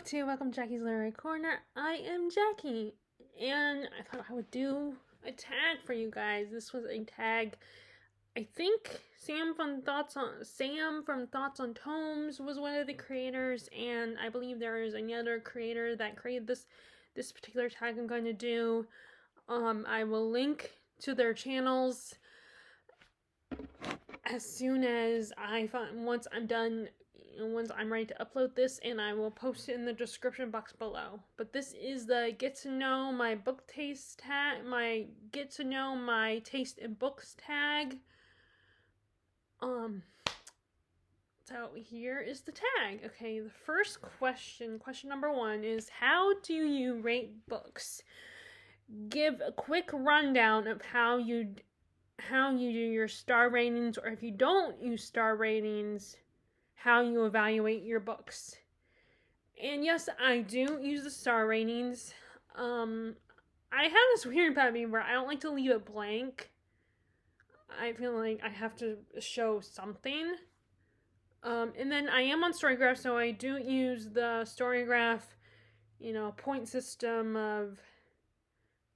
to Welcome Jackie's Literary Corner. I am Jackie, and I thought I would do a tag for you guys. This was a tag. I think Sam from Thoughts on Tomes was one of the creators, and I believe there is another creator that created this particular tag I'm going to do. I will link to their channels as soon as once I'm ready to upload this, and I will post it in the description box below. But this is the get to know my book taste tag, my get to know my taste in books tag. So here is the tag. Okay, the first question number 1 is, how do you rate books? Give a quick rundown of how you do your star ratings, or if you don't use star ratings, how you evaluate your books. And yes, I do use the star ratings. I have this weird pattern where I don't like to leave it blank. I feel like I have to show something. And then I am on Storygraph, so I do use the Storygraph, point system of,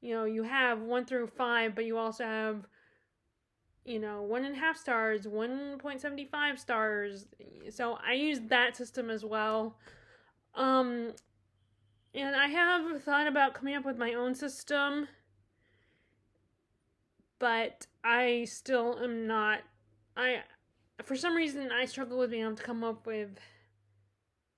you have 1 through 5, but you also have 1.5 stars, 1.75 stars. So I use that system as well. And I have thought about coming up with my own system, but I still am not. For some reason, I struggle with being able to come up with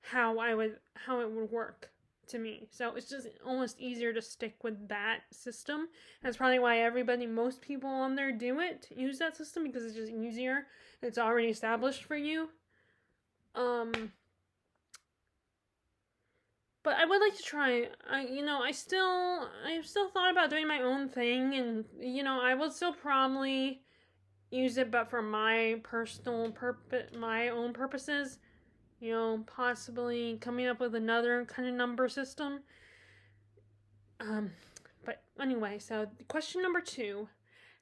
how it would work to me. So it's just almost easier to stick with that system. That's probably why most people on there use that system, because it's just easier. It's already established for you. But I would like to try. I still thought about doing my own thing, and I will still probably use it, but for my personal my own purposes. Possibly coming up with another kind of number system. But anyway, so question number 2: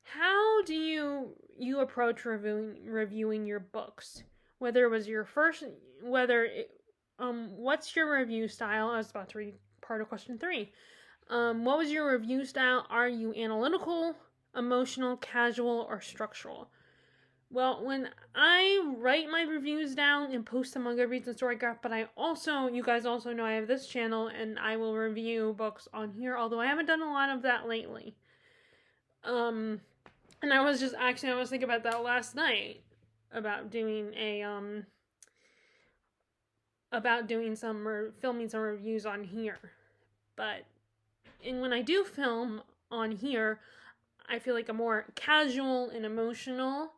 how do you approach reviewing your books? Whether it was your first, what's your review style? I was about to read part of question 3. What was your review style? Are you analytical, emotional, casual, or structural? Well, when I write my reviews down and post them on Goodreads and Storygraph, but you guys also know I have this channel, and I will review books on here, although I haven't done a lot of that lately. And I was thinking about that last night, about doing filming some reviews on here. And when I do film on here, I feel like I'm more casual and emotional,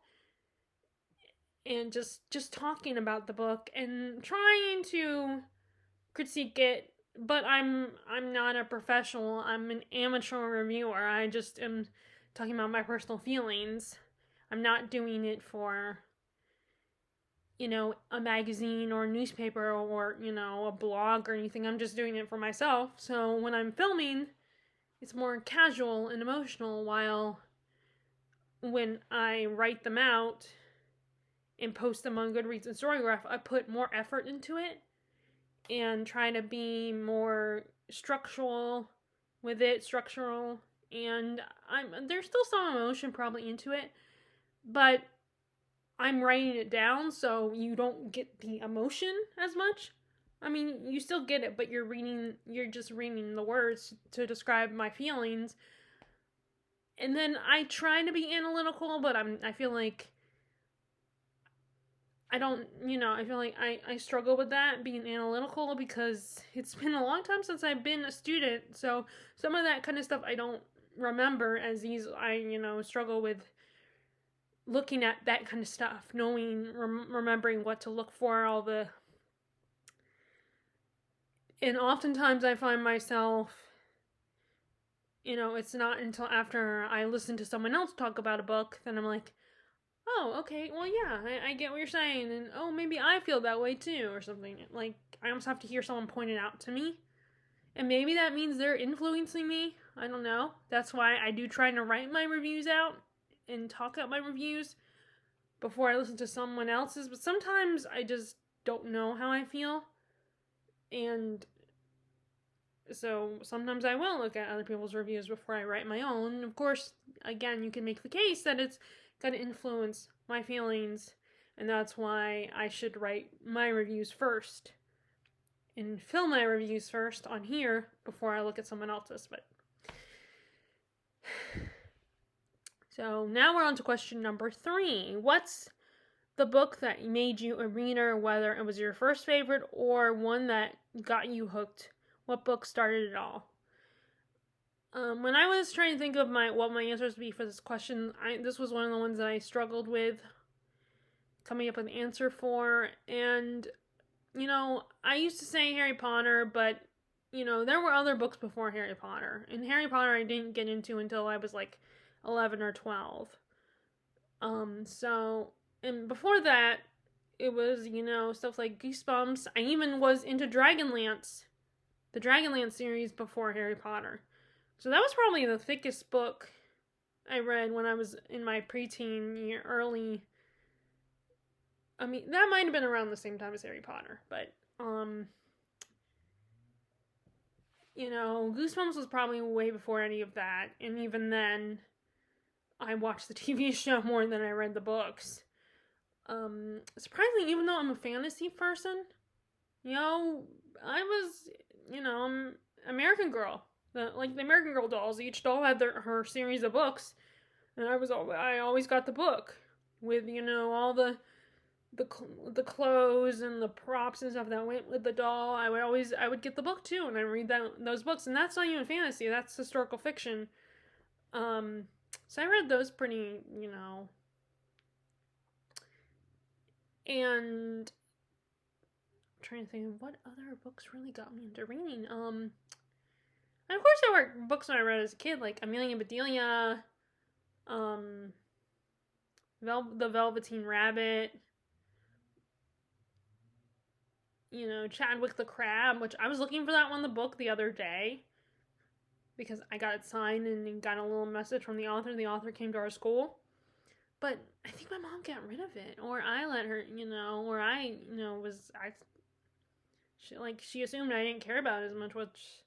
and just talking about the book and trying to critique it. But I'm not a professional. I'm an amateur reviewer. I just am talking about my personal feelings. I'm not doing it for a magazine or a newspaper or a blog or anything. I'm just doing it for myself. So when I'm filming, it's more casual and emotional, while when I write them out and post them on Goodreads and Storygraph, I put more effort into it and try to be more structural, and there's still some emotion probably into it, but I'm writing it down, so you don't get the emotion as much. I mean, you still get it, but you're just reading the words to describe my feelings. And then I try to be analytical, but I feel like I struggle with that, being analytical, because it's been a long time since I've been a student. So some of that kind of stuff I don't remember as easy. I struggle with looking at that kind of stuff, remembering what to look for, and oftentimes I find myself, it's not until after I listen to someone else talk about a book that I'm like, oh, okay, well, yeah, I get what you're saying, and oh, maybe I feel that way too, or something. Like, I almost have to hear someone point it out to me, and maybe that means they're influencing me. I don't know. That's why I do try to write my reviews out and talk out my reviews before I listen to someone else's, but sometimes I just don't know how I feel, and So sometimes I will look at other people's reviews before I write my own. Of course, again, you can make the case that it's going to influence my feelings, and that's why I should write my reviews first and film my reviews first on here before I look at someone else's. But so now we're on to question number 3. What's the book that made you a reader, whether it was your first favorite or one that got you hooked? What book started it all? When I was trying to think of what my answers would be for this question, this was one of the ones that I struggled with coming up with an answer for. And, I used to say Harry Potter, but, there were other books before Harry Potter. And Harry Potter I didn't get into until I was like 11 or 12. And before that, it was, stuff like Goosebumps. I even was into Dragonlance, the Dragonlance series before Harry Potter. So that was probably the thickest book I read when I was in my preteen year, early. I mean, that might have been around the same time as Harry Potter, but, Goosebumps was probably way before any of that. And even then, I watched the TV show more than I read the books. Surprisingly, even though I'm a fantasy person, I was, American Girl. The American Girl dolls, each doll had her series of books, and I always got the book with all the clothes and the props and stuff that went with the doll. I would get the book too, and I read those books, and that's not even fantasy, that's historical fiction. So I read those pretty, and I'm trying to think of what other books really got me into reading. And of course there were books that I read as a kid, like Amelia Bedelia, The Velveteen Rabbit, Chadwick the Crab, which I was looking for that one, the book, the other day, because I got it signed and got a little message from the author. The author came to our school. But I think my mom got rid of it, or I let her, or I, she assumed I didn't care about it as much, which,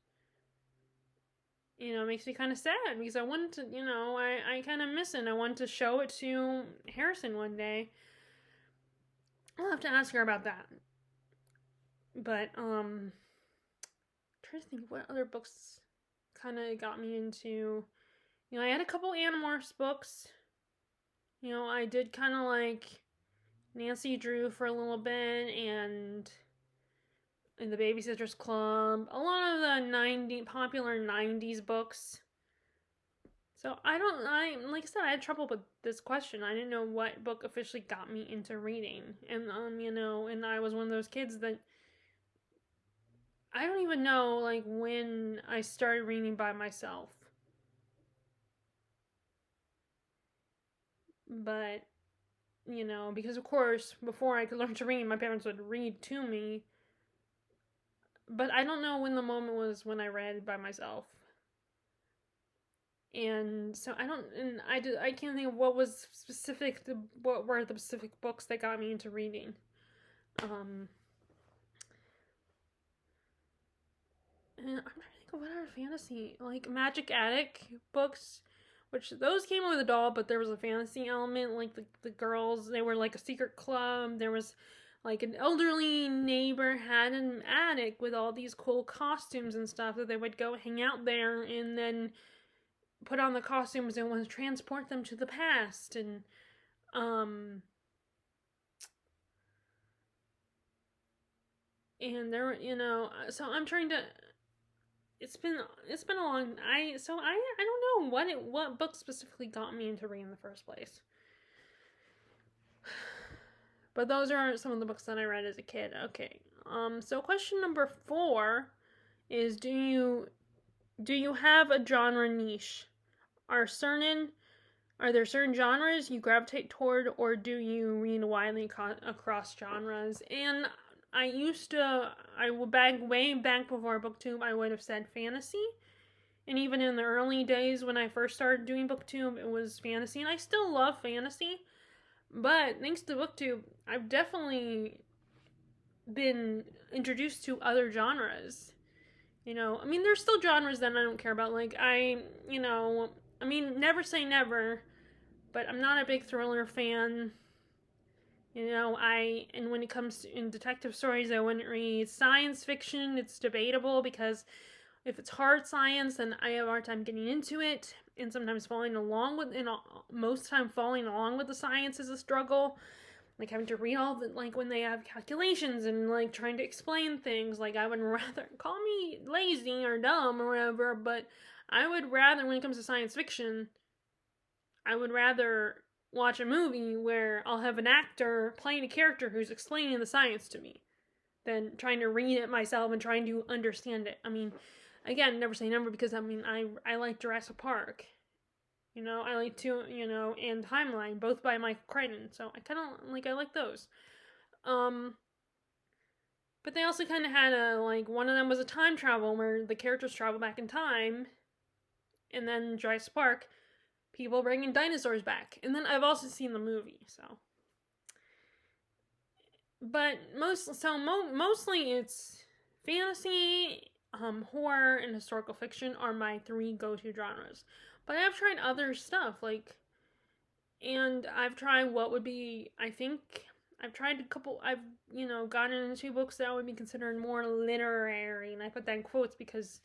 makes me kind of sad, because I wanted to, I kind of miss it. I wanted to show it to Harrison one day. I'll have to ask her about that. But, I'm trying to think what other books kind of got me into, I had a couple Animorphs books. I did kind of like Nancy Drew for a little bit, and in the Babysitters Club, a lot of the popular 90s books. So like I said, I had trouble with this question. I didn't know what book officially got me into reading. And, and I was one of those kids that I don't even know, when I started reading by myself. But, because of course, before I could learn to read, my parents would read to me. But I don't know when the moment was when I read by myself. And so I can't think of what were the specific books that got me into reading. And I'm trying to think of what other fantasy, like Magic Attic books, which those came with a doll, but there was a fantasy element, like the girls, they were like a secret club. There was like an elderly neighbor had an attic with all these cool costumes and stuff that they would go hang out there and then put on the costumes and want to transport them to the past. And there, so I'm trying to, it's been a long, I don't know what book specifically got me into reading in the first place. But those are some of the books that I read as a kid. Okay. So question number 4 is, do you have a genre niche? Are there certain genres you gravitate toward, or do you read widely across genres? And way back before BookTube, I would have said fantasy. And even in the early days when I first started doing BookTube, it was fantasy. And I still love fantasy. But thanks to BookTube, I've definitely been introduced to other genres. I mean, there's still genres that I don't care about. Like, never say never, but I'm not a big thriller fan. And when it comes to in detective stories, I wouldn't read science fiction. It's debatable because if it's hard science, then I have a hard time getting into it, and sometimes falling along with, most time falling along with the science is a struggle. Like having to read all the, like when they have calculations and like trying to explain things. Like I would rather call me lazy or dumb or whatever, but I would rather, when it comes to science fiction, I would rather watch a movie where I'll have an actor playing a character who's explaining the science to me than trying to read it myself and trying to understand it. I mean, again, never say never, because I like Jurassic Park. I like and Timeline, both by Michael Crichton. So I like those. But they also kind of had one of them was a time travel where the characters travel back in time, and then Jurassic Park, people bringing dinosaurs back. And then I've also seen the movie, so. But mostly it's fantasy, horror, and historical fiction are my three go-to genres. But I've tried other stuff, and I've tried I've tried a couple, gotten into books that would be considered more literary, and I put that in quotes because,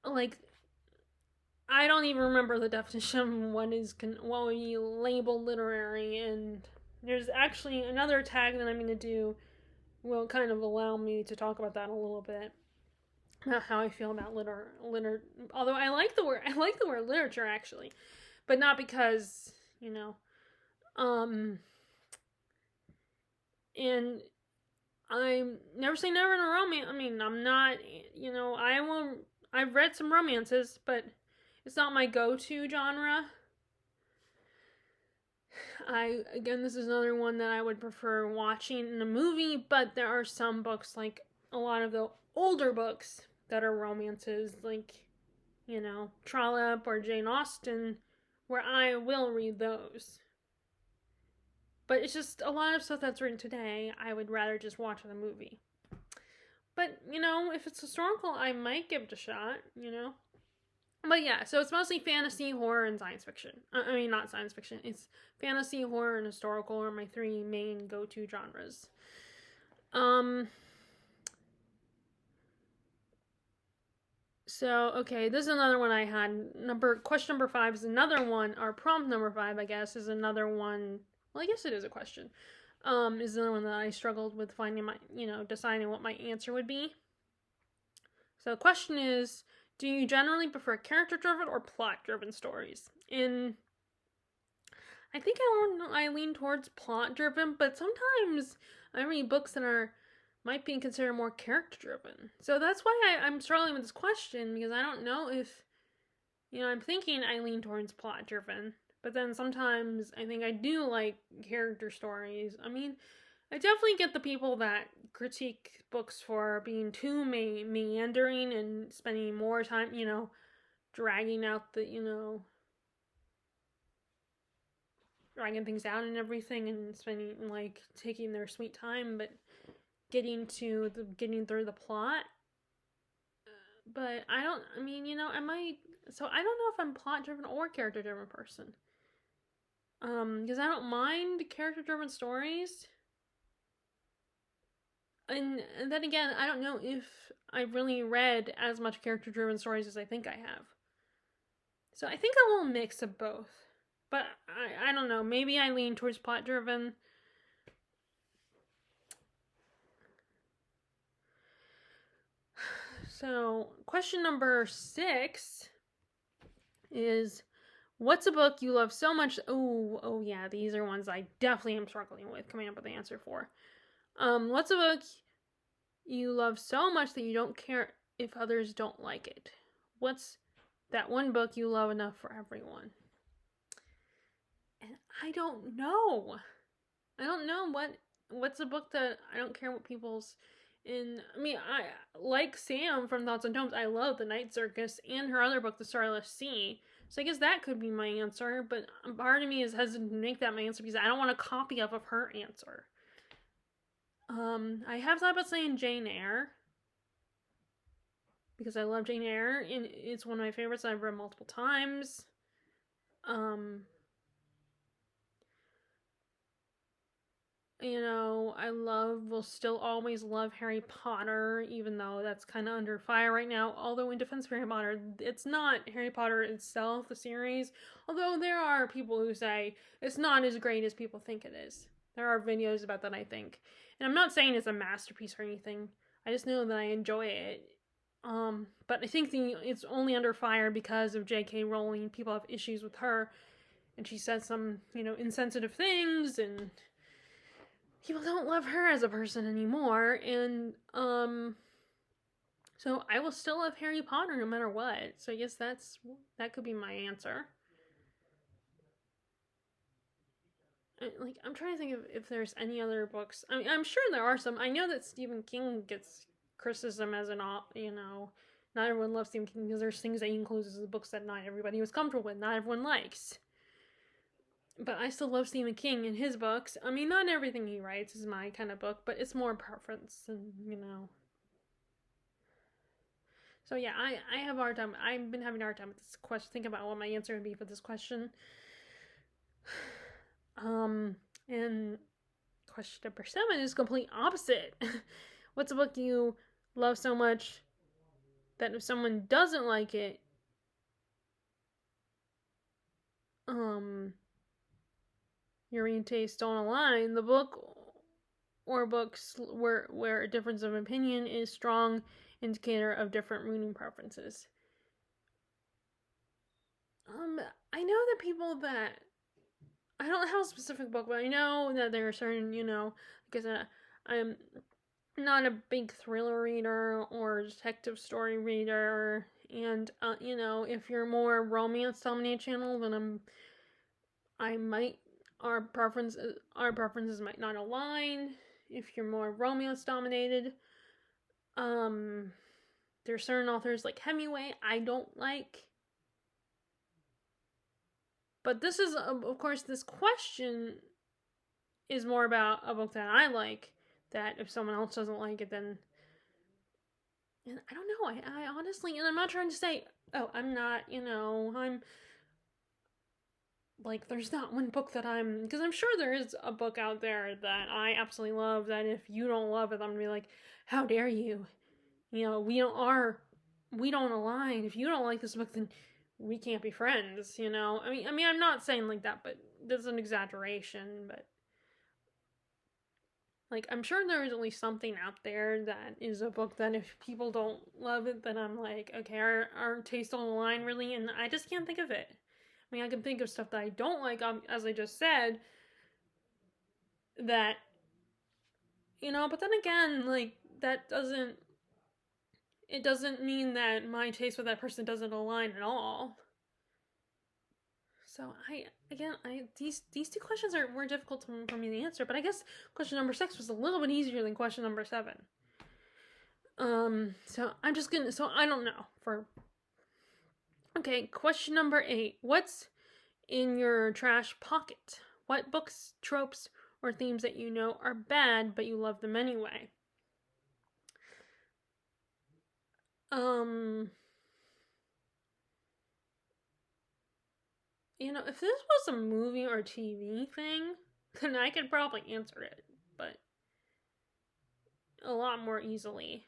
I don't even remember the definition of what would be labeled literary, and there's actually another tag that I'm going to do will kind of allow me to talk about that a little bit. How I feel about although I like the word literature, actually, but not because, and I'm never say never in a romance. I mean, I'm not, I've read some romances, but it's not my go-to genre. This is another one that I would prefer watching in a movie, but there are some books, like a lot of the older books that are romances, like, Trollope or Jane Austen, where I will read those. But it's just a lot of stuff that's written today, I would rather just watch the movie. But, if it's historical, I might give it a shot, But yeah, so it's mostly fantasy, horror, and science fiction. I mean, not science fiction. It's fantasy, horror, and historical are my three main go-to genres. So, okay, this is another one I had. Question number 5 is another one, or prompt number 5, I guess, is another one. Well, I guess it is a question. Is another one that I struggled with finding deciding what my answer would be. So the question is, do you generally prefer character-driven or plot-driven stories? And I think I lean towards plot-driven, but sometimes I read books that might be considered more character-driven. So that's why I'm struggling with this question, because I don't know if, I'm thinking I lean towards plot-driven, but then sometimes I think I do like character stories. I mean, I definitely get the people that critique books for being too meandering and spending more time, dragging out dragging things out and everything, and spending, taking their sweet time, but getting through the plot. But I don't know if I'm plot driven or character driven person. Because I don't mind character-driven stories. And then again, I don't know if I've really read as much character-driven stories as I think I have. So I think a little mix of both. But I don't know. Maybe I lean towards plot-driven. So, question number 6 is, what's a book you love so much? Oh yeah, these are ones I definitely am struggling with coming up with the answer for. What's a book you love so much that you don't care if others don't like it? What's that one book you love enough for everyone? And I don't know. What's a book that I don't care what people's. And I mean, I like Sam from Thoughts on Tomes. I love The Night Circus and her other book, The Starless Sea. So I guess that could be my answer, but part of me is hesitant to make that my answer because I don't want a copy of her answer. I have thought about saying Jane Eyre, because I love Jane Eyre, and it's one of my favorites. I've read multiple times. I will still always love Harry Potter, even though that's kind of under fire right now. Although, in defense of Harry Potter, it's not Harry Potter itself, the series. Although, there are people who say it's not as great as people think it is. There are videos about that, I think. And I'm not saying it's a masterpiece or anything. I just know that I enjoy it. But I think it's only under fire because of J.K. Rowling. People have issues with her. And she says some, insensitive things, and people don't love her as a person anymore, and so I will still love Harry Potter no matter what. So I guess that could be my answer. I'm trying to think if there's any other books. I mean, I'm sure there are some. I know that Stephen King gets criticism as not everyone loves Stephen King because there's things that he includes in the books that not everybody was comfortable with, not everyone likes. But I still love Stephen King and his books. I mean, not everything he writes is my kind of book, but it's more preference, and So yeah, I have a hard time. I've been having a hard time with this question. Think about what my answer would be for this question. And question number 7 is complete opposite. What's a book you love so much that if someone doesn't like it, your reading taste don't align? The book or books where a difference of opinion is strong indicator of different reading preferences. I know that people that I don't have a specific book, but I know that there are certain, because I'm not a big thriller reader or detective story reader, and if you're more romance dominated channel, then I might our preferences might not align. If you're more romance dominated, there's certain authors like Hemingway I don't like. But this is, of course, this question is more about a book that I like, that if someone else doesn't like it, then... And I don't know, I honestly... And I'm not trying to say, I'm not, I'm... Like, there's not one book that I'm... Because I'm sure there is a book out there that I absolutely love, that if you don't love it, I'm going to be like, how dare you? We don't align. If you don't like this book, then we can't be friends, I mean, I'm not saying like that, but that's an exaggeration, but I'm sure there is at least something out there that is a book that if people don't love it, then I'm like, okay, our tastes don't align really, and I just can't think of it. I mean, I can think of stuff that I don't like, as I just said, that, but then again, it doesn't mean that my taste with that person doesn't align at all. So these 2 questions were difficult for me to answer, but I guess question number 6 was a little bit easier than question number 7. So I'm just gonna. So I don't know. Okay, question number 8. What's in your trash pocket? What books, tropes, or themes that you know are bad but you love them anyway? If this was a movie or TV thing, then I could probably answer it, but a lot more easily.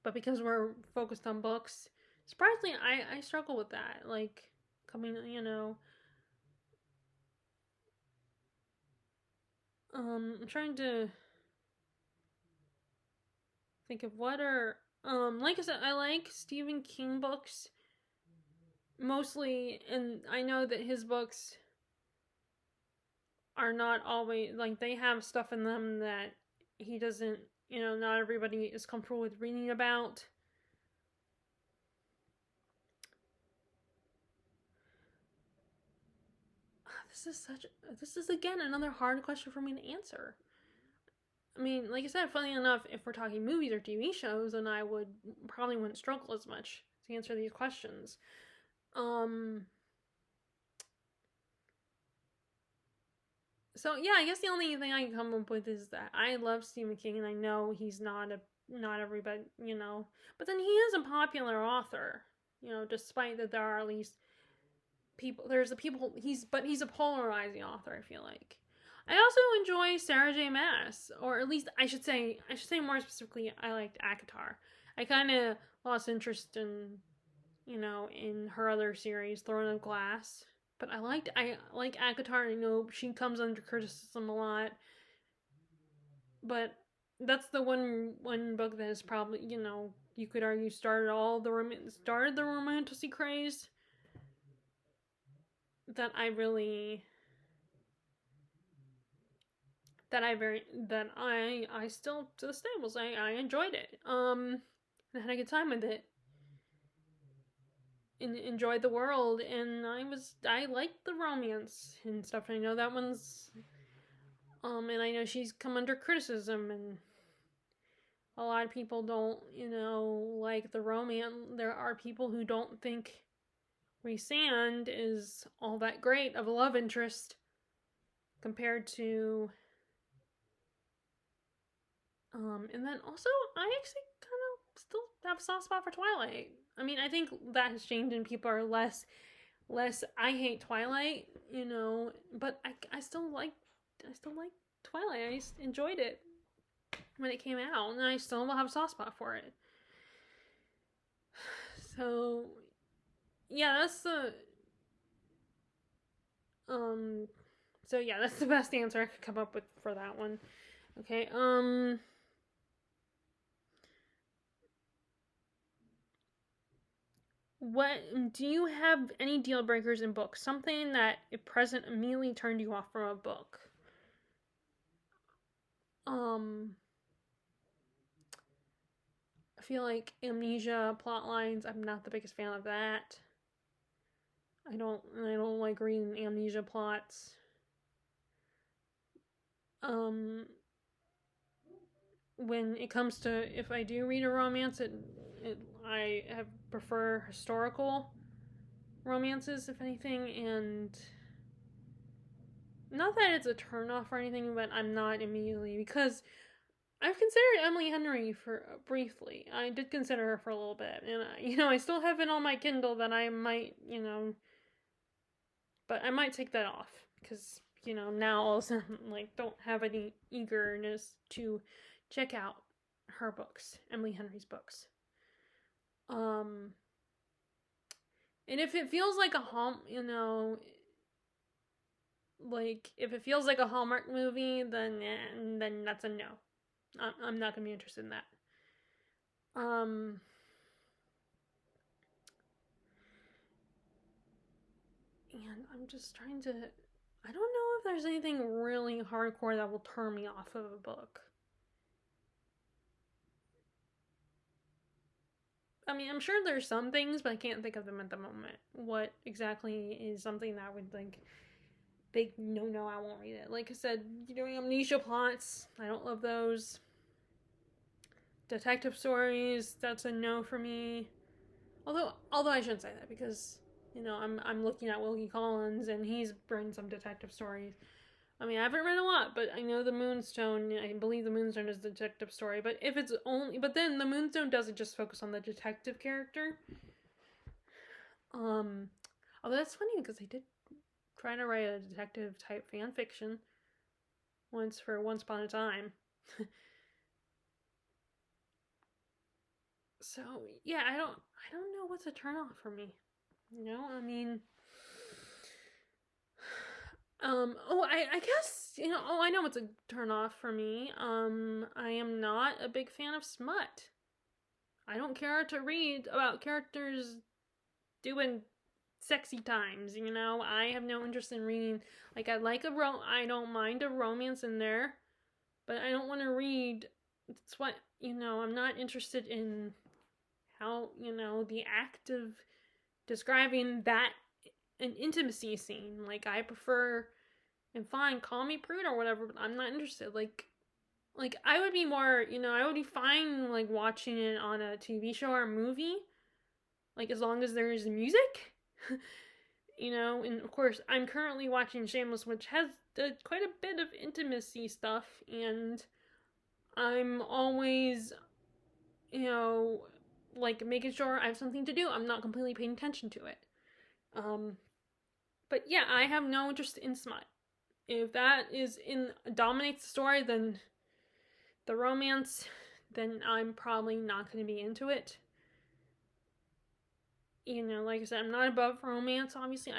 But because we're focused on books, surprisingly, I struggle with that. I'm trying to think of what are, like I said, I like Stephen King books mostly, and I know that his books are not always, they have stuff in them that he doesn't, not everybody is comfortable with reading about. This is again another hard question for me to answer. I mean, like I said, funny enough, if we're talking movies or TV shows, then I wouldn't struggle as much to answer these questions. So yeah, I guess the only thing I can come up with is that I love Stephen King, and I know he's not not everybody, but then he is a popular author, despite that there are at least people, there's a people, he's a polarizing author, I feel like. I also enjoy Sarah J. Maas, or at least I should say more specifically, I liked ACOTAR. I kind of lost interest in her other series, Throne of Glass. But I like ACOTAR. I know she comes under criticism a lot, but that's the one book that is probably, you could argue started the romantasy craze that I really that I still to this day will say I enjoyed it. I had a good time with it. And enjoyed the world, and I liked the romance and stuff. I know that one's and I know she's come under criticism, and a lot of people don't, like the romance. There are people who don't think Rhysand is all that great of a love interest compared to and then also I actually kind of still have a soft spot for Twilight. I mean, I think that has changed and people are less I hate Twilight, but I still like Twilight. I just enjoyed it when it came out, and I still have a soft spot for it. So yeah, that's the best answer I could come up with for that one. Okay, what do you have any deal breakers in books? Something that, if present, immediately turned you off from a book? I feel like amnesia plot lines, I'm not the biggest fan of that. I don't like reading amnesia plots. When it comes to, if I do read a romance, I prefer historical romances, if anything, and not that it's a turnoff or anything, but I'm not immediately, because I've considered Emily Henry for briefly. I did consider her for a little bit, and I still have it on my Kindle that I might, but I might take that off because now all of a sudden don't have any eagerness to check out her books, Emily Henry's books. And if it feels like if it feels like a Hallmark movie, then that's a no. I'm not gonna be interested in that. And I'm just trying to. I don't know if there's anything really hardcore that will turn me off of a book. I mean, I'm sure there's some things, but I can't think of them at the moment. What exactly is something that would big no, I won't read it. Like I said, doing amnesia plots, I don't love those. Detective stories, that's a no for me. Although I shouldn't say that because I'm looking at Wilkie Collins and he's written some detective stories. I mean, I haven't read a lot, but I know the Moonstone. I believe the Moonstone is a detective story. But then the Moonstone doesn't just focus on the detective character. Although that's funny because I did try to write a detective type fan fiction once for Once Upon a Time. So yeah, I don't know what's a turn off for me. I mean, I guess I know what's a turn off for me. I am not a big fan of smut. I don't care to read about characters doing sexy times. I have no interest in reading. Like, I don't mind a romance in there, but I don't want to read. It's what I'm not interested in how the act of describing that an intimacy scene. Like, I prefer, and fine, call me prude or whatever, but I'm not interested. Like I would be more, I would be fine like watching it on a TV show or a movie, like as long as there is music. And of course I'm currently watching Shameless, which has quite a bit of intimacy stuff, and I'm always you know, like making sure I have something to do. I'm not completely paying attention to it. But yeah, I have no interest in smut. If that dominates the story, then the romance, then I'm probably not going to be into it. Like I said, I'm not above romance. Obviously,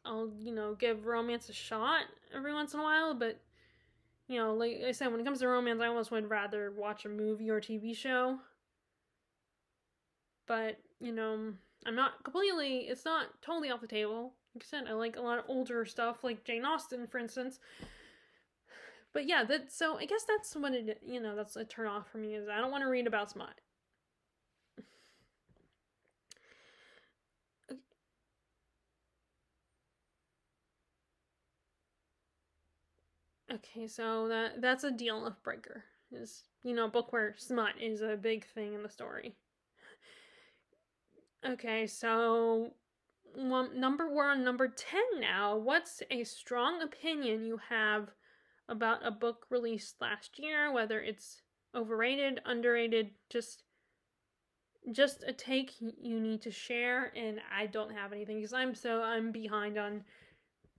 I'll give romance a shot every once in a while, but like I said, when it comes to romance, I almost would rather watch a movie or TV show. But I'm not completely. It's not totally off the table. Like I said, I like a lot of older stuff, like Jane Austen, for instance. But yeah, so I guess that's what that's a turn off for me, is I don't want to read about smut. Okay, so that's a deal breaker. Is a book where smut is a big thing in the story. Okay, so we're on number 10 now. What's a strong opinion you have about a book released last year, whether it's overrated, underrated, just a take you need to share? And I don't have anything because I'm behind on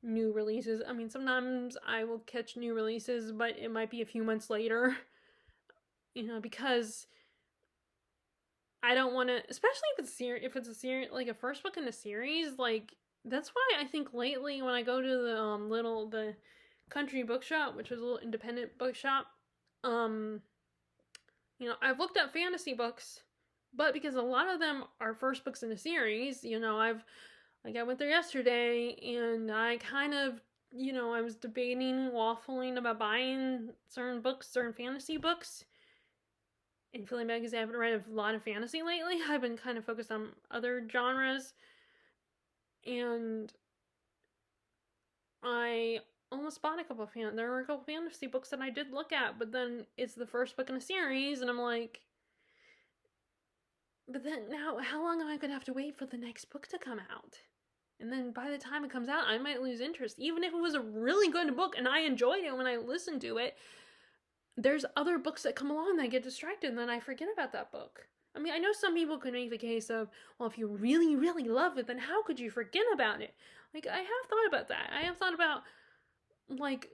new releases. I mean, sometimes I will catch new releases, but it might be a few months later. Because I don't want to, especially if it's a series, like a first book in a series. Like, that's why I think lately when I go to the country bookshop, which is a little independent bookshop, I've looked at fantasy books, but because a lot of them are first books in a series, I went there yesterday and I kind of, I was debating, waffling about buying certain fantasy books, and feeling bad because I haven't read a lot of fantasy lately. I've been kind of focused on other genres, and I almost bought a couple there were a couple fantasy books that I did look at, but then it's the first book in a series, and I'm like, but then now, how long am I going to have to wait for the next book to come out? And then by the time it comes out, I might lose interest. Even if it was a really good book and I enjoyed it when I listened to it, there's other books that come along that I get distracted and then I forget about that book. I mean, I know some people could make the case of, well, if you really, really love it, then how could you forget about it? Like, I have thought about that. I have thought about, like,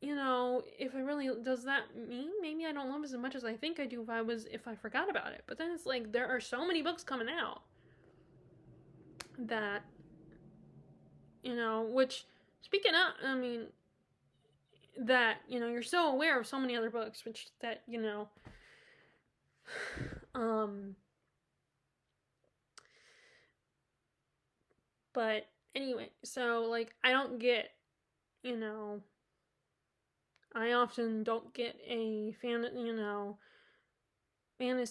if I really, does that mean maybe I don't love it as much as I think I do if I forgot about it? But then it's like, there are so many books coming out that, which, speaking of, I mean, that, you're so aware of so many other books, which that, but anyway, so, like, I don't get, I often don't get a fantasy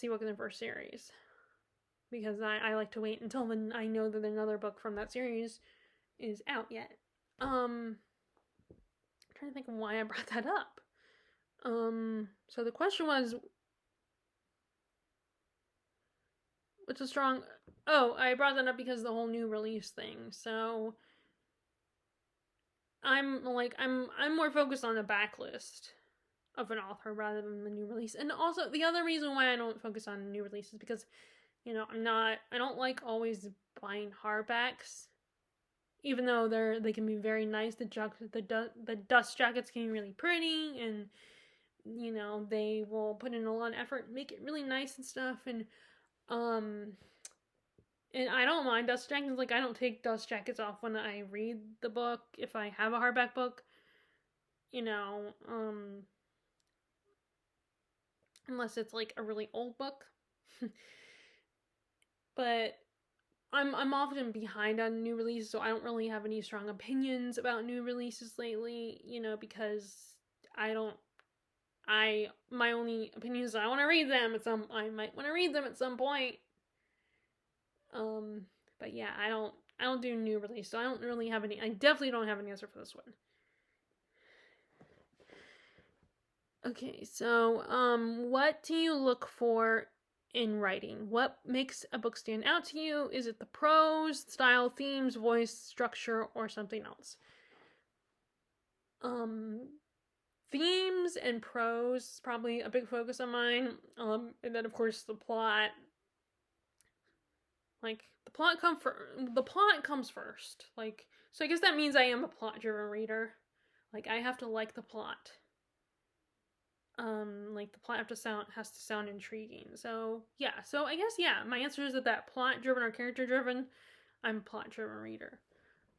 book in the first series, because I like to wait until I know that another book from that series is out yet. I'm trying to think of why I brought that up. So the question was, what's a strong... Oh, I brought that up because of the whole new release thing. So I'm more focused on the backlist of an author rather than the new release. And also, the other reason why I don't focus on new releases is because, I don't like always buying hardbacks. Even though they can be very nice, the dust jackets can be really pretty, and they will put in a lot of effort, make it really nice and stuff, and I don't mind dust jackets. Like, I don't take dust jackets off when I read the book if I have a hardback book, unless it's like a really old book. But I'm often behind on new releases, so I don't really have any strong opinions about new releases lately, because my only opinion is I want to read them I might want to read them at some point. But yeah, I don't do new release, so I definitely don't have an answer for this one. Okay, so what do you look for in writing? What makes a book stand out to you? Is it the prose, style, themes, voice, structure, or something else? themes and prose is probably a big focus of mine. And then of course the plot. Like the plot comes first. Like, so I guess that means I am a plot-driven reader. Like I have to like the plot. Like the plot has to sound intriguing. So yeah, so I guess yeah, my answer is that plot-driven or character-driven. I'm a plot-driven reader.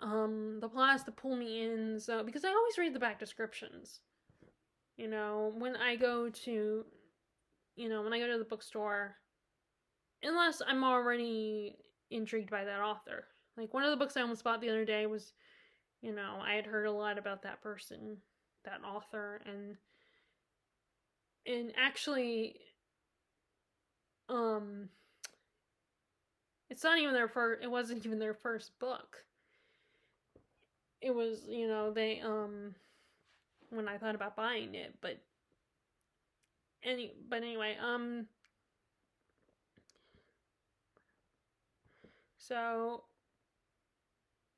The plot has to pull me in. So because I always read the back descriptions. You know, when I go to the bookstore, unless I'm already intrigued by that author. Like one of the books I almost bought the other day was, I had heard a lot about that person, that author, and actually, it's not even it wasn't even their first book. It was, they when I thought about buying it, but anyway, so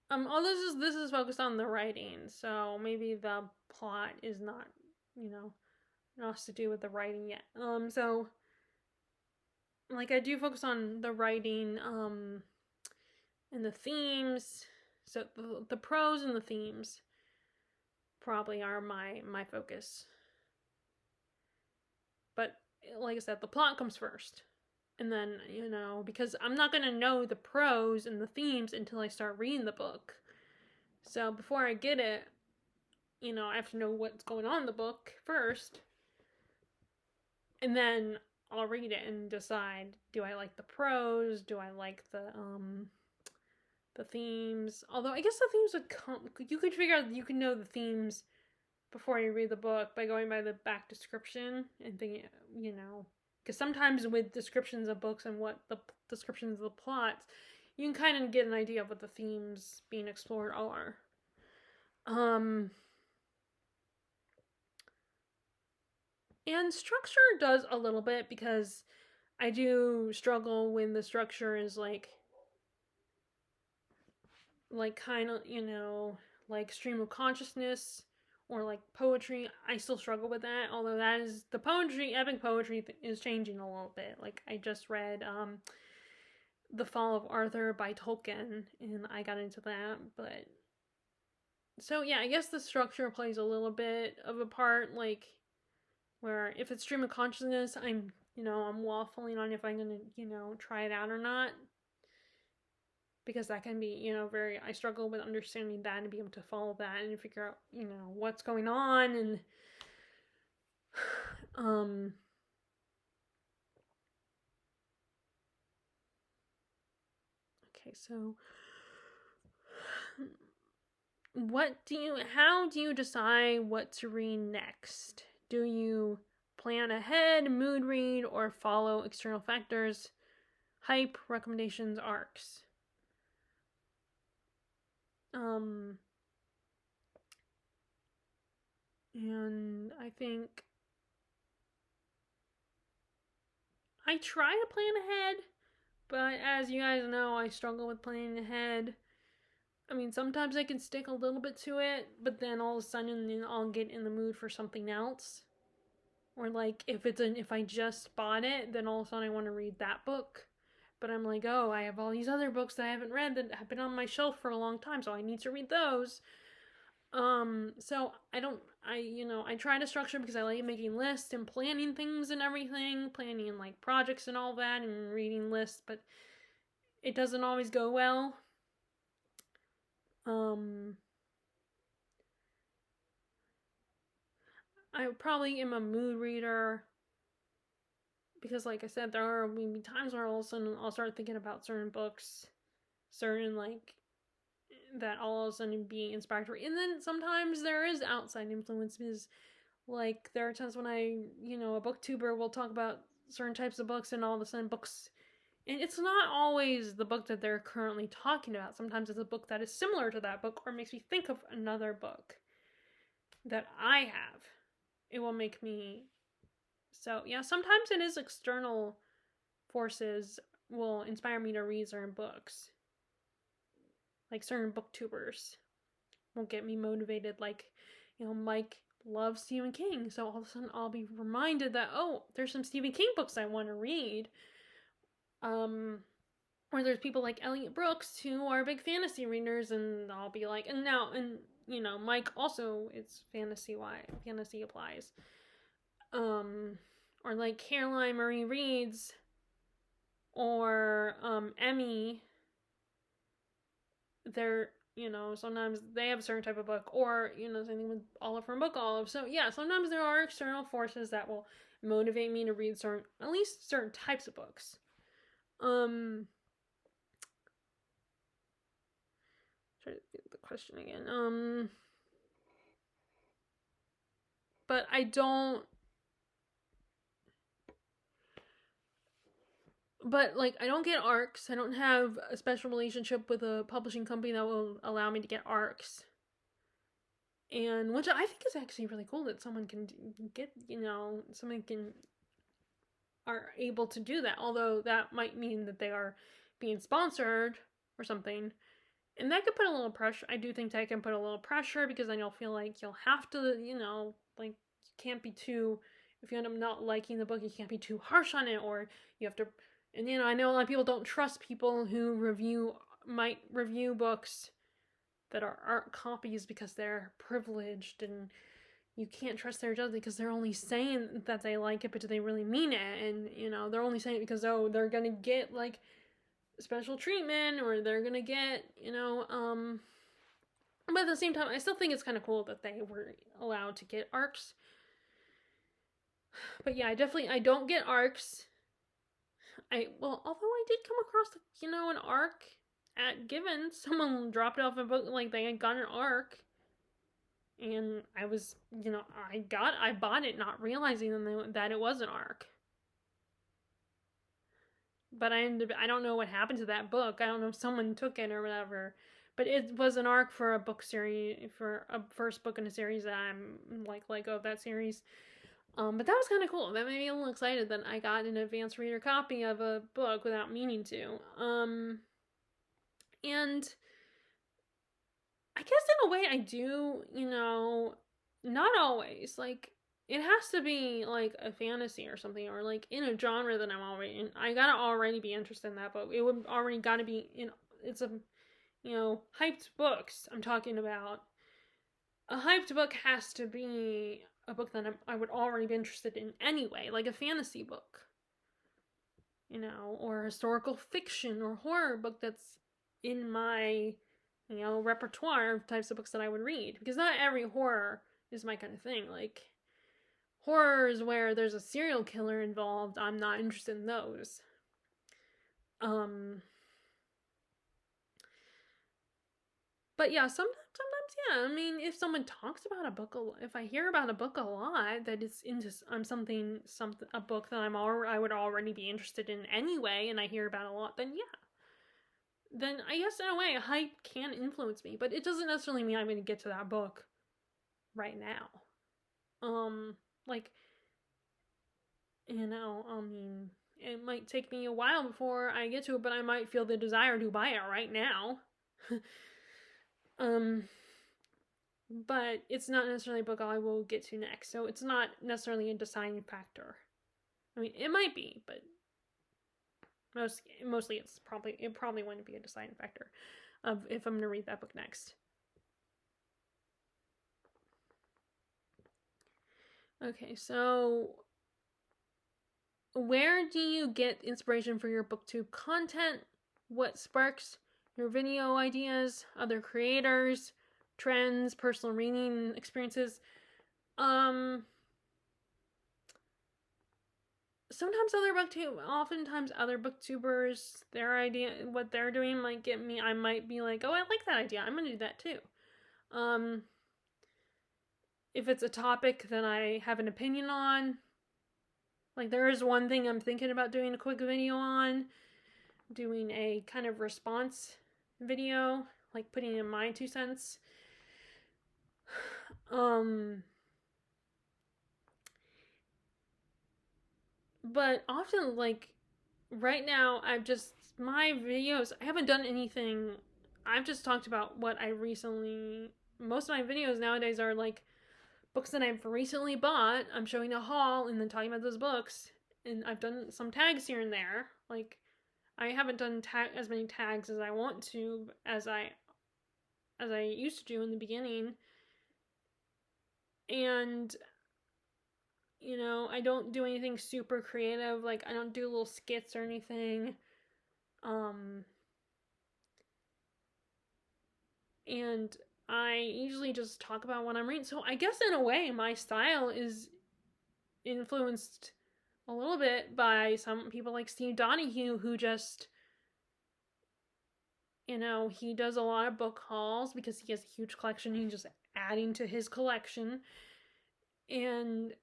all this is focused on the writing, so maybe the plot is not, not to do with the writing yet. So like I do focus on the writing, and the themes. So the prose and the themes probably are my focus. But like I said, the plot comes first. And then, because I'm not going to know the prose and the themes until I start reading the book. So before I get it, I have to know what's going on in the book first. And then I'll read it and decide, do I like the prose? Do I like the themes? Although I guess the themes would come, you could figure out, you can know the themes before you read the book by going by the back description and thinking, because sometimes with descriptions of books and what the descriptions of the plots, you can kind of get an idea of what the themes being explored are. And structure does a little bit, because I do struggle when the structure is like kind of, like stream of consciousness or like poetry. I still struggle with that, although that is the poetry, epic poetry is changing a little bit. Like I just read The Fall of Arthur by Tolkien, and I got into that. But so yeah, I guess the structure plays a little bit of a part, like where if it's stream of consciousness, I'm waffling on if I'm gonna, try it out or not. Because that can be, I struggle with understanding that and be able to follow that and figure out, what's going on. And, okay, so how do you decide what to read next? Do you plan ahead, mood read, or follow external factors, hype, recommendations, arcs? And I think I try to plan ahead, but as you guys know, I struggle with planning ahead. I mean, sometimes I can stick a little bit to it, but then all of a sudden I'll get in the mood for something else. Or like if I just bought it, then all of a sudden I want to read that book. But I'm like, oh, I have all these other books that I haven't read that have been on my shelf for a long time, so I need to read those. So I try to structure because I like making lists and planning things and everything, planning like projects and all that and reading lists, but it doesn't always go well. I probably am a mood reader because, like I said, there are maybe times where all of a sudden I'll start thinking about certain books, certain like that all of a sudden be inspired to read. And then sometimes there is outside influences. Like there are times when a booktuber will talk about certain types of books and all of a sudden books, and it's not always the book that they're currently talking about. Sometimes it's a book that is similar to that book or makes me think of another book that I have. It will make me, so yeah, sometimes it is external forces will inspire me to read certain books. Like certain booktubers will get me motivated, like, Mike love Stephen King. So all of a sudden I'll be reminded that, oh, there's some Stephen King books I want to read. Or there's people like Elliot Brooks who are big fantasy readers, and I'll be like, and Mike also, it's fantasy applies. Or like Caroline Marie Reads, or Emmy. They're, sometimes they have a certain type of book, or, something with Olive from Book Olive. So yeah, sometimes there are external forces that will motivate me to read at least certain types of books. Try to get the question again. But I don't. But I don't get ARCs. I don't have a special relationship with a publishing company that will allow me to get ARCs. And which I think is actually really cool that someone can get, are able to do that. Although that might mean that they are being sponsored or something. And that could put a little pressure. I do think that can put a little pressure, because then you'll feel like you'll have to, you can't be too, if you end up not liking the book, you can't be too harsh on it, or you have to, and I know a lot of people don't trust people who might review books that aren't copies, because they're privileged, and you can't trust their judgment because they're only saying that they like it, but do they really mean it? And, they're only saying it because, they're gonna get, special treatment, or they're gonna get, but at the same time, I still think it's kind of cool that they were allowed to get ARCs. But yeah, I don't get ARCs. Although I did come across, an ARC at Given. Someone dropped off a book, they had got an ARC. And I was, I bought it not realizing that it was an ARC. But I don't know what happened to that book. I don't know if someone took it or whatever. But it was an ARC for a book series, for a first book in a series that I'm of that series. But that was kind of cool. That made me a little excited that I got an advanced reader copy of a book without meaning to. And I guess in a way I do, not always. It has to be a fantasy or something, or in a genre that I'm already in. I gotta already be interested in that book. It would already gotta be it's a, hyped books I'm talking about. A hyped book has to be a book that I would already be interested in anyway, like a fantasy book, or historical fiction or horror book that's in my, repertoire of types of books that I would read. Because not every horror is my kind of thing. Horrors where there's a serial killer involved, I'm not interested in those. But yeah, sometimes, yeah. I mean, if someone talks about a book, if I hear about a book a lot that it's into a book that I would already be interested in anyway, and I hear about a lot, then yeah. Then I guess in a way, hype can influence me, but it doesn't necessarily mean I'm going to get to that book right now. It might take me a while before I get to it, but I might feel the desire to buy it right now. But it's not necessarily a book I will get to next, so it's not necessarily a deciding factor. I mean, it might be, but mostly it probably wouldn't be a deciding factor of if I'm going to read that book next. Okay, so where do you get inspiration for your booktube content? What sparks your video ideas? Other creators? Trends? Personal reading experiences? Oftentimes other booktubers, their idea, what they're doing might get me, I might be like, oh, I like that idea, I'm gonna do that too. If it's a topic that I have an opinion on, there is one thing I'm thinking about doing a quick video on, doing a kind of response video, putting in my 2 cents. But often, right now, my videos, I haven't done anything. I've just talked about what I recently, most of my videos nowadays are books that I've recently bought, I'm showing a haul and then talking about those books. And I've done some tags here and there. Like, I haven't done as many tags as I want to as I used to do in the beginning. And I don't do anything super creative. Like, I don't do little skits or anything. And I usually just talk about what I'm reading. So I guess in a way, my style is influenced a little bit by some people like Steve Donahue, who just, he does a lot of book hauls because he has a huge collection. He's just adding to his collection. And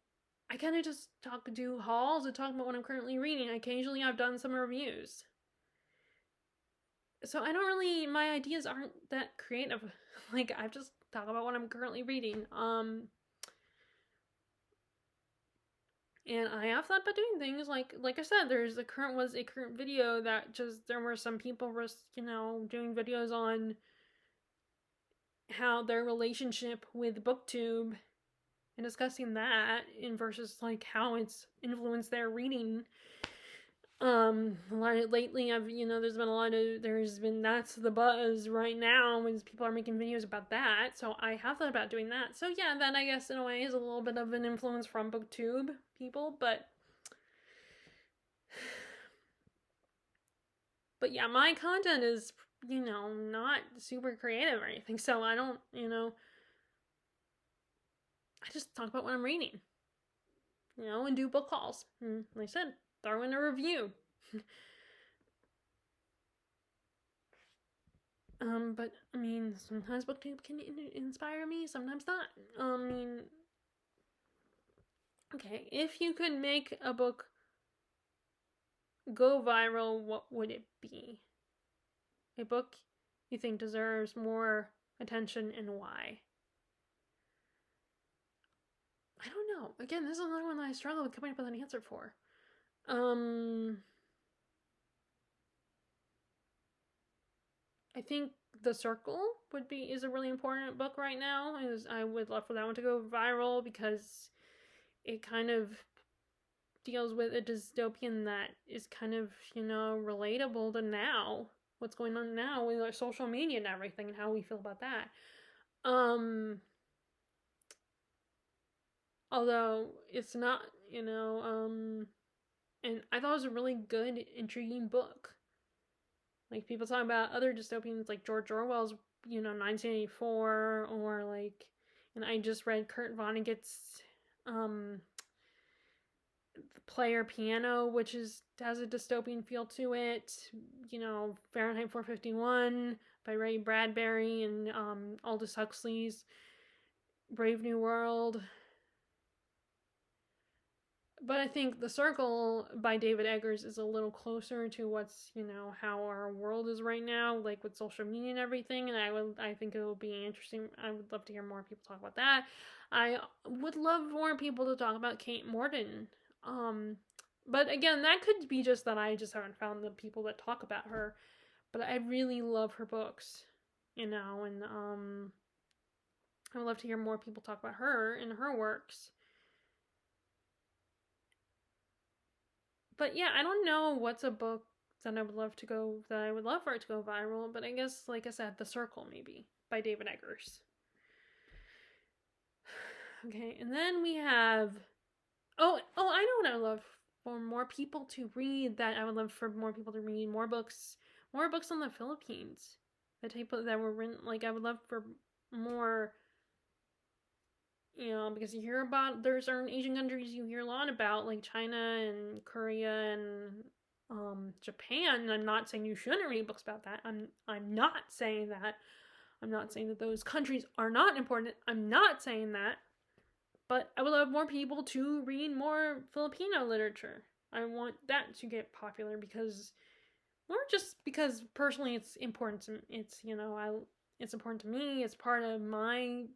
I kind of just do hauls and talk about what I'm currently reading. Occasionally I've done some reviews. So I don't really, my ideas aren't that creative. Like, I just talk about what I'm currently reading. And I have thought about doing things like I said, a current video that just, there were some people doing videos on how their relationship with BookTube and discussing that versus like how it's influenced their reading. Lately that's the buzz right now, when people are making videos about that. So I have thought about doing that. So yeah, that I guess in a way is a little bit of an influence from BookTube people, but yeah, my content is, not super creative or anything. So I don't, I just talk about what I'm reading, and do book hauls. And like I said, throw in a review. But I mean, sometimes BookTube can inspire me, sometimes not. Okay, if you could make a book go viral, what would it be? A book you think deserves more attention, and why? I don't know. Again, this is another one that I struggle with coming up with an answer for. I think The Circle is a really important book right now. I would love for that one to go viral because it kind of deals with a dystopian that is kind of, relatable to now. What's going on now with our social media and everything, and how we feel about that. Although it's not, and I thought it was a really good, intriguing book. Like, people talk about other dystopians like George Orwell's, 1984, or like, and I just read Kurt Vonnegut's Player Piano, which has a dystopian feel to it. Fahrenheit 451 by Ray Bradbury, and Aldous Huxley's Brave New World. But I think The Circle by David Eggers is a little closer to what's, how our world is right now, like with social media and everything. And I think it will be interesting. I would love to hear more people talk about that. I would love more people to talk about Kate Morton. But again, that could be just that I just haven't found the people that talk about her. But I really love her books, and I would love to hear more people talk about her and her works. But yeah, I don't know what's a book that I would love for it to go viral, but I guess, like I said, The Circle, maybe, by David Eggers. Okay, and then we have, I know what I would love for more people to read, that I would love for more people to read more books on the Philippines. The type that were written, like, I would love for more, because you hear about, there's certain Asian countries you hear a lot about, like China and Korea and Japan. And I'm not saying you shouldn't read books about that. I'm not saying that. I'm not saying that those countries are not important. I'm not saying that. But I would love more people to read more Filipino literature. I want that to get popular because personally it's important to, it's important to me. It's part of my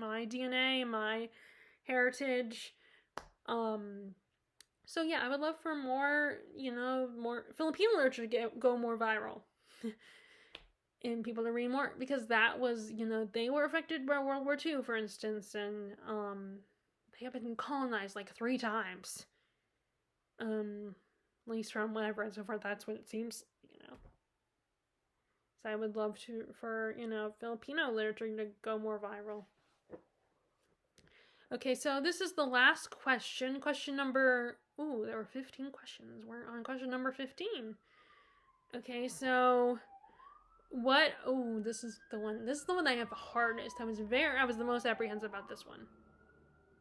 DNA, my heritage. So yeah, I would love for more, more Filipino literature to go more viral. and people to read more, because that was, they were affected by World War II, for instance, and they have been colonized like 3 times. At least from what I've read so far, that's what it seems. So I would love for Filipino literature to go more viral. Okay, so this is the last question. Question number. Ooh, there were 15 questions. We're on question number 15. Okay, so what? Oh, this is the one. This is the one I have the hardest. I was the most apprehensive about this one,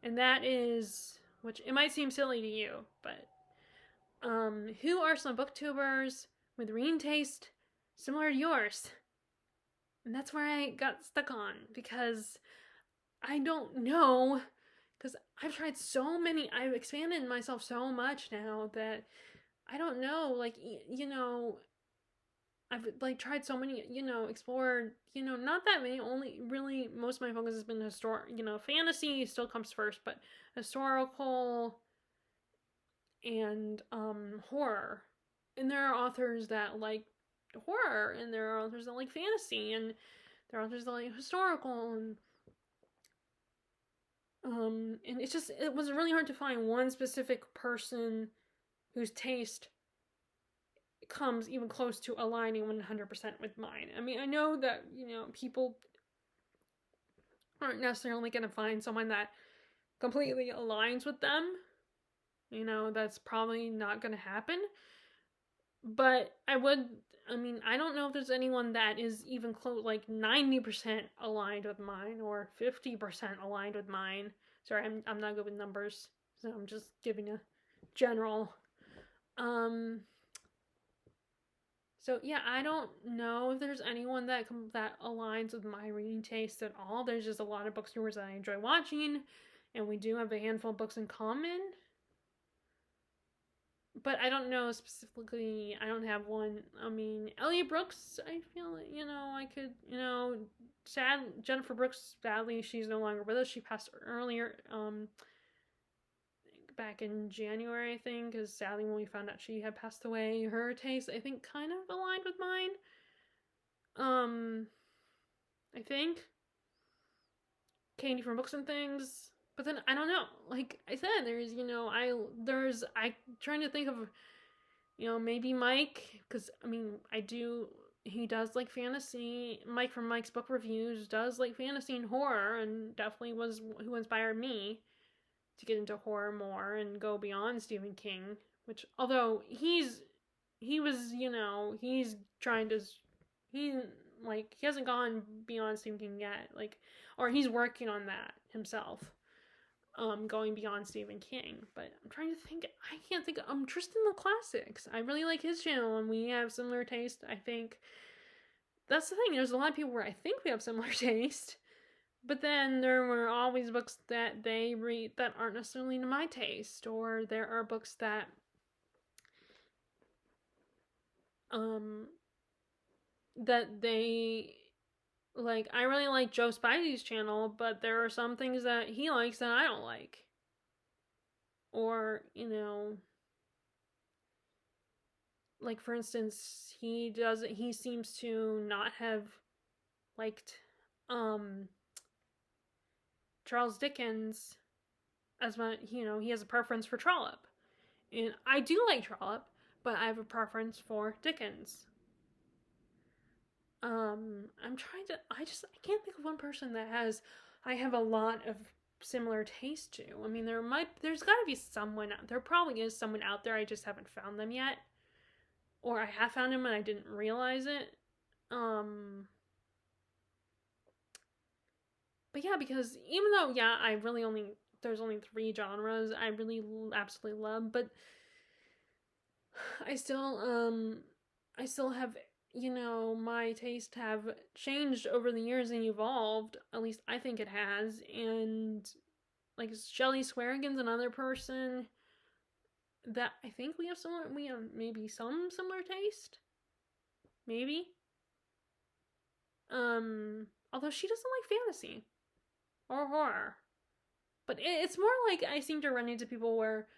and that is, which it might seem silly to you, but who are some booktubers with reading taste similar to yours? And that's where I got stuck on, because I don't know, because I've tried so many, I've expanded myself so much now that I don't know, like, I've like tried so many, explored, not that many, only really most of my focus has been fantasy still comes first, but historical and horror. And there are authors that like horror, and there are authors that like fantasy, and there are authors that like historical, and it was really hard to find one specific person whose taste comes even close to aligning 100% with mine. I mean, I know that, people aren't necessarily going to find someone that completely aligns with them. That's probably not going to happen. But I don't know if there's anyone that is even close, like 90% aligned with mine or 50% aligned with mine. Sorry, I'm not good with numbers, so I'm just giving a general. So yeah, I don't know if there's anyone that aligns with my reading taste at all. There's just a lot of booktubers that I enjoy watching, and we do have a handful of books in common. But I don't know specifically. I don't have one. I mean, Elliot Brooks, I feel like, I could, sad Jennifer Brooks, sadly, she's no longer with us. She passed earlier, back in January, I think, because sadly when we found out she had passed away, her taste, I think, kind of aligned with mine. I think. Candy from Books and Things. But then I don't know. Like I said, I trying to think of, maybe Mike, because he does like fantasy. Mike from Mike's Book Reviews does like fantasy and horror, and definitely was who inspired me to get into horror more and go beyond Stephen King. Which, although he's trying to, he hasn't gone beyond Stephen King yet, or he's working on that himself, going beyond Stephen King. But I'm trying to think. I can't think. Tristan the Classics. I really like his channel, and we have similar taste. I think that's the thing. There's a lot of people where I think we have similar taste, but then there were always books that they read that aren't necessarily to my taste, or there are books that that they like. I really like Joe Spidey's channel, but there are some things that he likes that I don't like. Or, like for instance, he seems to not have liked Charles Dickens as much. He has a preference for Trollope. And I do like Trollope, but I have a preference for Dickens. I can't think of one person that I have a lot of similar taste to. I mean, there's gotta be someone out there. Probably is someone out there. I just haven't found them yet. Or I have found them and I didn't realize it. But yeah, because even though, there's only 3 genres I really absolutely love, but I still have, my taste have changed over the years and evolved. At least I think it has. And like Shelley Swearengen's another person that I think we have maybe some similar taste. Maybe. Although she doesn't like fantasy or horror. But it's more like I seem to run into people where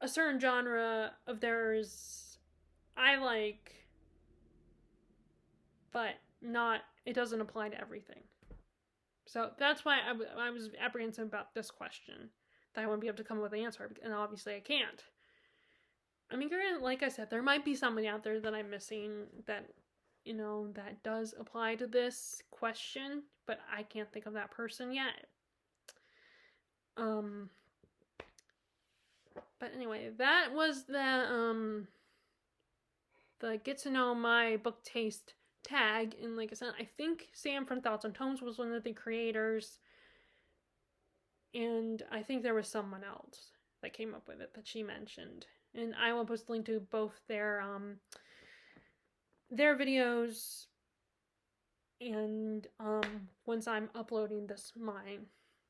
a certain genre of theirs I like, but it doesn't apply to everything. So that's why I was apprehensive about this question, that I wouldn't be able to come up with an answer, and obviously I can't. I mean, like I said, there might be somebody out there that I'm missing that, that does apply to this question, but I can't think of that person yet. But anyway, that was the get to know my book taste tag. And like I said, I think Sam from Thoughts on Tomes was one of the creators, and I think there was someone else that came up with it that she mentioned. And I will post a link to both their videos and once I'm uploading this mine.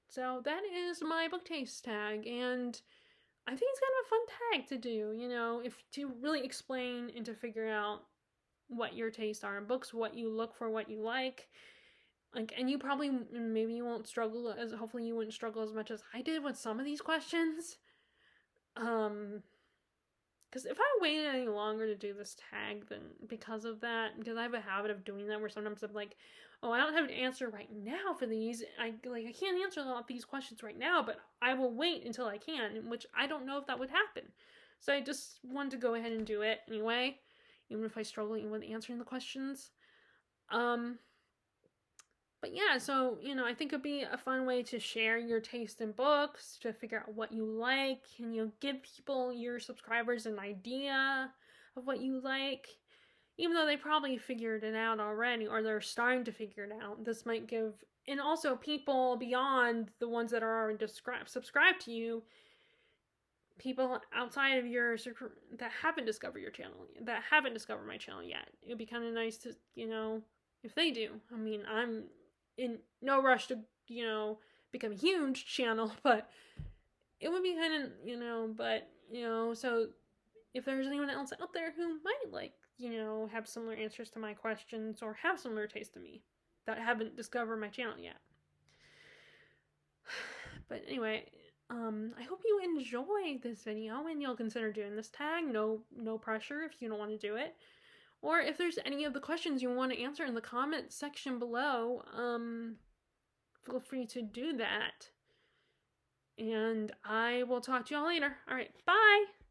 So that is my book taste tag, and I think it's kind of a fun tag to do, if to really explain and to figure out what your tastes are in books, what you look for, what you like. And you probably, maybe you won't struggle hopefully you wouldn't struggle as much as I did with some of these questions. Because if I waited any longer to do this tag, then because of that, because I have a habit of doing that where sometimes I'm like, oh, I don't have an answer right now for these. I can't answer a lot of these questions right now, but I will wait until I can, which I don't know if that would happen. So I just wanted to go ahead and do it anyway, even if I struggle even with answering the questions. But yeah, so, I think it'd be a fun way to share your taste in books, to figure out what you like, and, give people, your subscribers, an idea of what you like. Even though they probably figured it out already, or they're starting to figure it out, this might give, and also people beyond the ones that are already subscribed to you, people outside of that haven't discovered your channel, that haven't discovered my channel yet. It would be kind of nice to, if they do. I mean, I'm in no rush to, become a huge channel, but it would be kind of, so if there's anyone else out there who might have similar answers to my questions or have similar taste to me that haven't discovered my channel yet. But anyway, I hope you enjoyed this video and you'll consider doing this tag. No pressure if you don't want to do it. Or if there's any of the questions you want to answer in the comment section below, feel free to do that. And I will talk to y'all later. All right, bye!